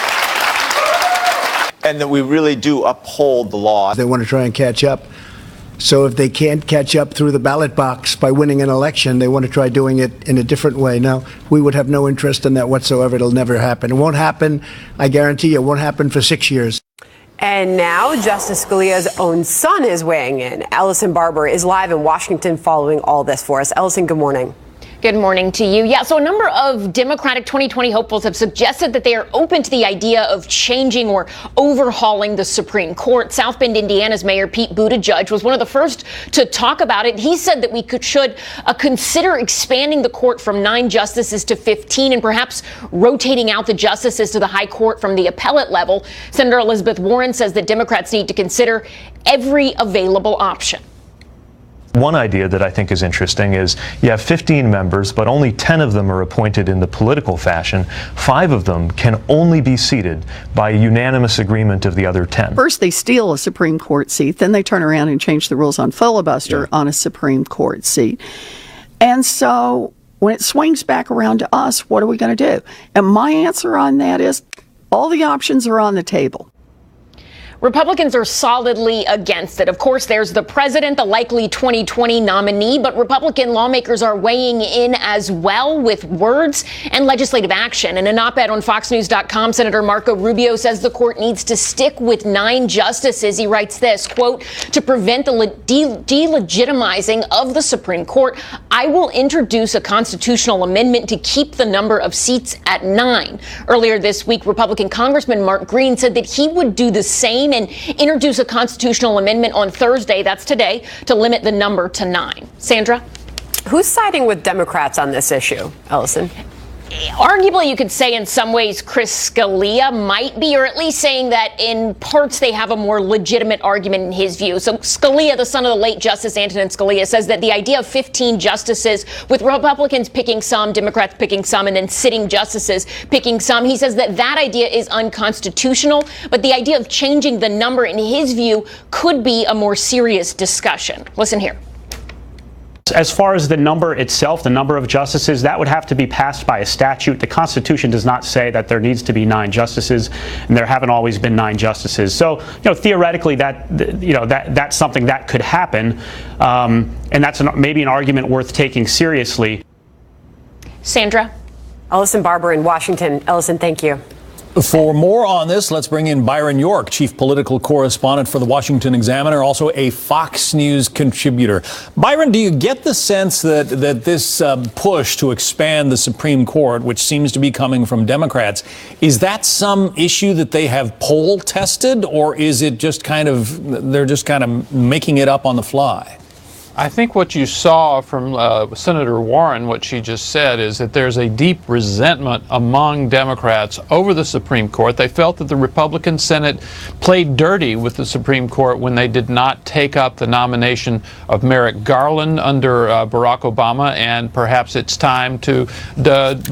and that we really do uphold the law. They want to try and catch up. So if they can't catch up through the ballot box by winning an election, they want to try doing it in a different way. Now, we would have no interest in that whatsoever. It'll never happen. It won't happen. I guarantee you, it won't happen for 6 years. And now Justice Scalia's own son is weighing in. Ellison Barber is live in Washington following all this for us. Ellison, good morning. Good morning to you. Yeah, so a number of Democratic 2020 hopefuls have suggested that they are open to the idea of changing or overhauling the Supreme Court. South Bend, Indiana's Mayor Pete Buttigieg was one of the first to talk about it. He said that we should consider expanding the court from 9 justices to 15 and perhaps rotating out the justices to the high court from the appellate level. Senator Elizabeth Warren says that Democrats need to consider every available option. One idea that I think is interesting is you have 15 members, but only 10 of them are appointed in the political fashion. 5 of them can only be seated by unanimous agreement of the other 10. First, they steal a Supreme Court seat. Then they turn around and change the rules on filibuster on a Supreme Court seat. And so when it swings back around to us, what are we going to do? And my answer on that is all the options are on the table. Republicans are solidly against it. Of course, there's the president, the likely 2020 nominee, but Republican lawmakers are weighing in as well with words and legislative action. In an op-ed on FoxNews.com, Senator Marco Rubio says the court needs to stick with 9 justices. He writes this, quote, to prevent the delegitimizing of the Supreme Court, I will introduce a constitutional amendment to keep the number of seats at 9. Earlier this week, Republican Congressman Mark Green said that he would do the same and introduce a constitutional amendment on Thursday, that's today, to limit the number to 9. Sandra? Who's siding with Democrats on this issue, Ellison? arguably, you could say in some ways Chris Scalia might be, or at least saying that in parts they have a more legitimate argument in his view. So Scalia, the son of the late Justice Antonin Scalia, says that the idea of 15 justices, with Republicans picking some, Democrats picking some, and then sitting justices picking some, he says that that idea is unconstitutional. But the idea of changing the number, in his view, could be a more serious discussion. Listen here. As far as the number itself, the number of justices, that would have to be passed by a statute. The Constitution does not say that there needs to be 9 justices, and there haven't always been 9 justices. So, theoretically, that's something that could happen, and that's maybe an argument worth taking seriously. Sandra? Ellison Barber in Washington. Ellison, thank you. For more on this, let's bring in Byron York, chief political correspondent for the Washington Examiner, also a Fox News contributor. Byron, do you get the sense that this push to expand the Supreme Court, which seems to be coming from Democrats, is that some issue that they have poll tested, or is it just they're just kind of making it up on the fly? I think what you saw from Senator Warren, what she just said, is that there's a deep resentment among Democrats over the Supreme Court. They felt that the Republican Senate played dirty with the Supreme Court when they did not take up the nomination of Merrick Garland under Barack Obama, and perhaps it's time to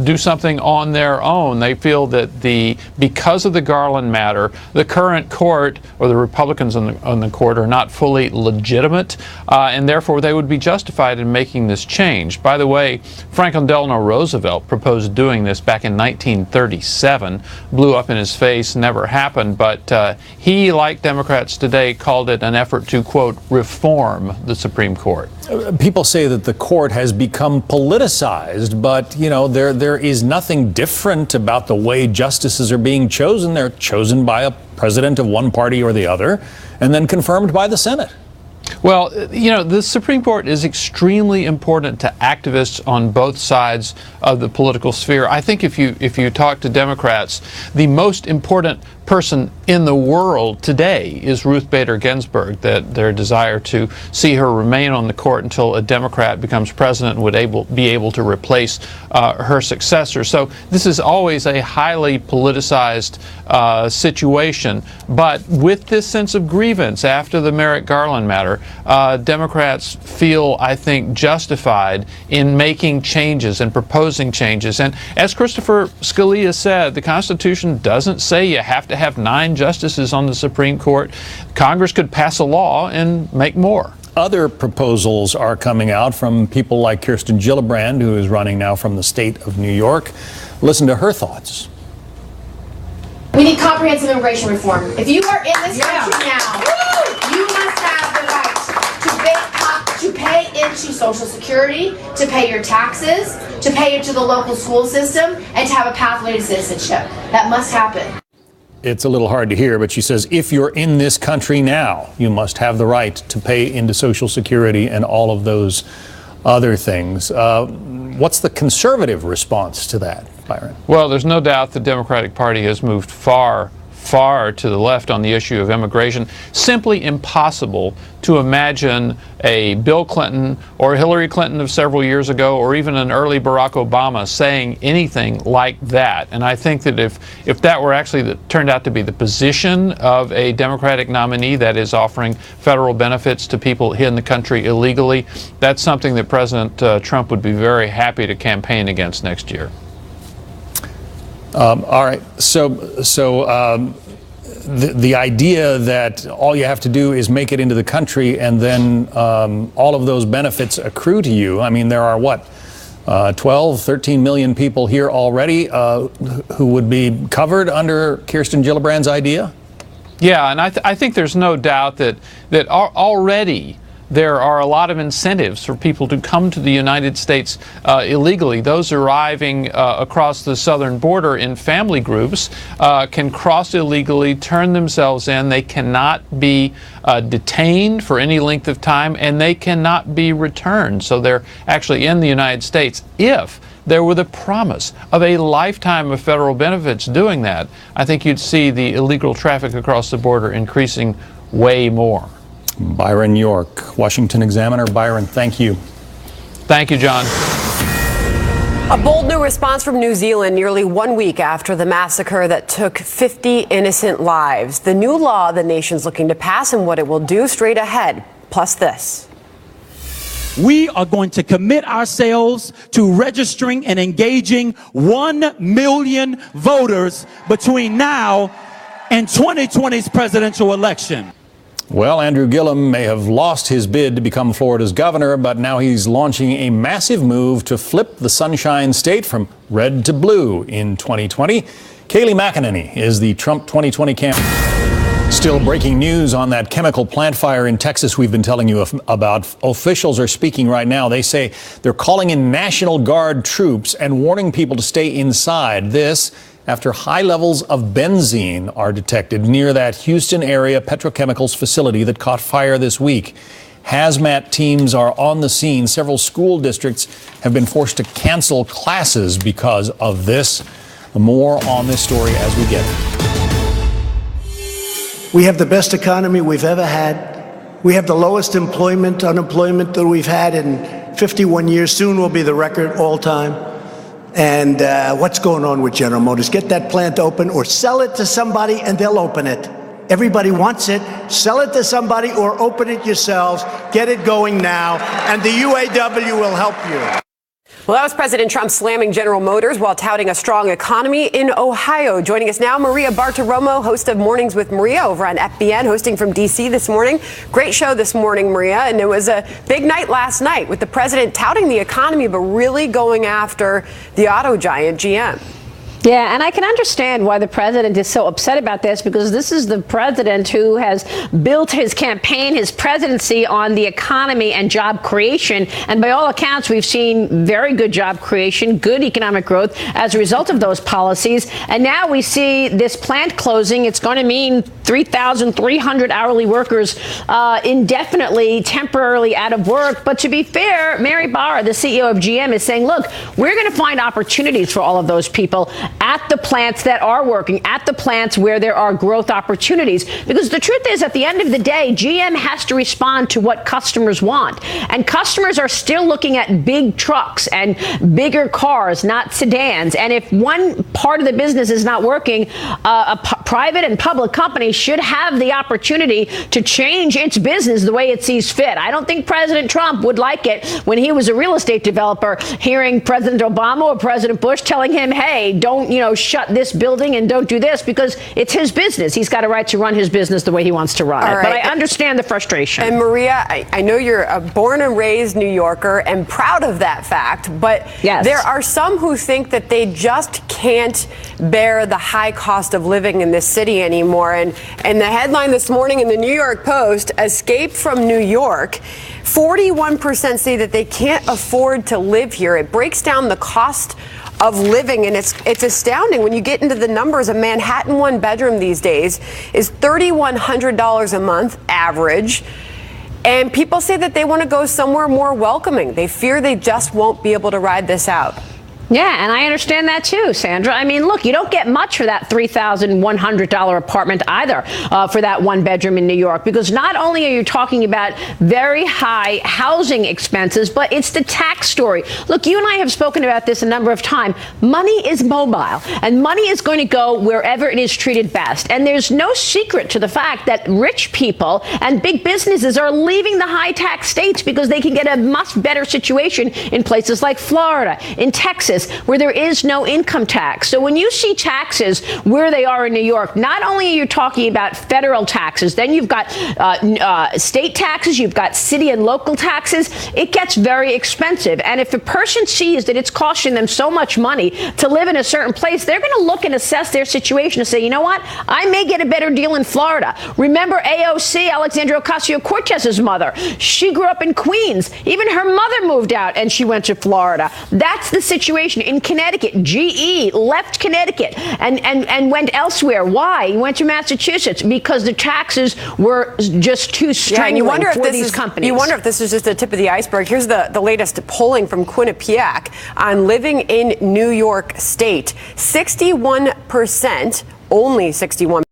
do something on their own. They feel that because of the Garland matter, the current court, or the Republicans on the court, are not fully legitimate, and therefore they would be justified in making this change. By the way, Franklin Delano Roosevelt proposed doing this back in 1937, blew up in his face, never happened, but he, like Democrats today, called it an effort to, quote, reform the Supreme Court. People say that the court has become politicized, but, there is nothing different about the way justices are being chosen. They're chosen by a president of one party or the other, and then confirmed by the Senate. Well, the Supreme Court is extremely important to activists on both sides of the political sphere. I think if you talk to Democrats, the most important person in the world today is Ruth Bader Ginsburg, that their desire to see her remain on the court until a Democrat becomes president and would be able to replace her successor. So this is always a highly politicized situation. But with this sense of grievance after the Merrick Garland matter, Democrats feel, I think, justified in making changes and proposing changes. And as Christopher Scalia said, the Constitution doesn't say you have to have 9 justices on the Supreme Court. Congress could pass a law and make more. Other proposals are coming out from people like Kirsten Gillibrand, who is running now from the state of New York. Listen to her thoughts. We need comprehensive immigration reform. If you are in this country now, you must have the right to pay into Social Security, to pay your taxes, to pay into the local school system, and to have a pathway to citizenship. That must happen. It's a little hard to hear, but she says, if you're in this country now, you must have the right to pay into Social Security and all of those other things. What's the conservative response to that, Byron? Well, there's no doubt the Democratic Party has moved far to the left on the issue of immigration. Simply impossible to imagine a Bill Clinton or Hillary Clinton of several years ago, or even an early Barack Obama saying anything like that. And I think that if that were actually turned out to be the position of a Democratic nominee that is offering federal benefits to people here in the country illegally, that's something that President Trump would be very happy to campaign against next year. All right. So the idea that all you have to do is make it into the country and then all of those benefits accrue to you. I mean, there are 12, 13 million people here already who would be covered under Kirsten Gillibrand's idea? Yeah, and I think there's no doubt that already there are a lot of incentives for people to come to the United States illegally. Those arriving across the southern border in family groups can cross illegally, turn themselves in. They cannot be detained for any length of time, and they cannot be returned. So they're actually in the United States. If there were the promise of a lifetime of federal benefits doing that, I think you'd see the illegal traffic across the border increasing way more. Byron York, Washington Examiner. Byron, thank you. Thank you, John. A bold new response from New Zealand nearly 1 week after the massacre that took 50 innocent lives. The new law the nation's looking to pass and what it will do straight ahead. Plus this. We are going to commit ourselves to registering and engaging 1 million voters between now and 2020's presidential election. Well, Andrew Gillum may have lost his bid to become Florida's governor, but now he's launching a massive move to flip the Sunshine State from red to blue in 2020. Kayleigh McEnany is the Trump 2020 candidate. Still breaking news on that chemical plant fire in Texas we've been telling you about. Officials are speaking right now. They say they're calling in National Guard troops and warning people to stay inside. This after high levels of benzene are detected near that Houston area petrochemicals facility that caught fire this week. Hazmat teams are on the scene. Several school districts have been forced to cancel classes because of this. More on this story as we get it. We have the best economy we've ever had. We have the lowest unemployment that we've had in 51 years. Soon will be the record all time. And what's going on with General Motors? Get that plant open or sell it to somebody and they'll open it. Everybody wants it. Sell it to somebody or open it yourselves. Get it going now, and the UAW will help you. Well, that was President Trump slamming General Motors while touting a strong economy in Ohio. Joining us now, Maria Bartiromo, host of Mornings with Maria over on FBN, hosting from D.C. this morning. Great show this morning, Maria. And it was a big night last night with the president touting the economy, but really going after the auto giant GM. Yeah, and I can understand why the president is so upset about this, because this is the president who has built his campaign, his presidency on the economy and job creation. And by all accounts, we've seen very good job creation, good economic growth as a result of those policies. And now we see this plant closing. It's going to mean 3,300 hourly workers indefinitely, temporarily out of work. But to be fair, Mary Barra, the CEO of GM, is saying, look, we're going to find opportunities for all of those people at the plants that are working, at the plants where there are growth opportunities. Because the truth is, at the end of the day, GM has to respond to what customers want. And customers are still looking at big trucks and bigger cars, not sedans. And if one part of the business is not working, a private and public company should have the opportunity to change its business the way it sees fit. I don't think President Trump would like it when he was a real estate developer, hearing President Obama or President Bush telling him, hey, don't shut this building and don't do this, because it's his business. He's got a right to run his business the way he wants to run it. Right. But I understand the frustration. And Maria, I know you're a born and raised New Yorker and proud of that fact, but yes, there are some who think that they just can't bear the high cost of living in this city anymore. And the headline this morning in the New York Post, Escape from New York, 41% say that they can't afford to live here. It breaks down the cost of living, and it's astounding when you get into the numbers. A Manhattan one bedroom these days is $3,100 a month average, and people say that they want to go somewhere more welcoming. They fear they just won't be able to ride this out. Yeah, and I understand that too, Sandra. I mean, look, you don't get much for that $3,100 apartment either, for that one bedroom in New York, because not only are you talking about very high housing expenses, but it's the tax story. Look, you and I have spoken about this a number of times. Money is mobile, and money is going to go wherever it is treated best. And there's no secret to the fact that rich people and big businesses are leaving the high tax states because they can get a much better situation in places like Florida, in Texas, where there is no income tax. So when you see taxes where they are in New York, not only are you talking about federal taxes, then you've got state taxes, you've got city and local taxes. It gets very expensive. And if a person sees that it's costing them so much money to live in a certain place, they're going to look and assess their situation and say, you know what, I may get a better deal in Florida. Remember AOC, Alexandria Ocasio-Cortez's mother. She grew up in Queens. Even her mother moved out and she went to Florida. That's the situation. In Connecticut, GE left Connecticut and went elsewhere. Why? He went to Massachusetts because the taxes were just too strangling for these companies. You wonder if this is just the tip of the iceberg. Here's the latest polling from Quinnipiac on living in New York State. 61%, only 61%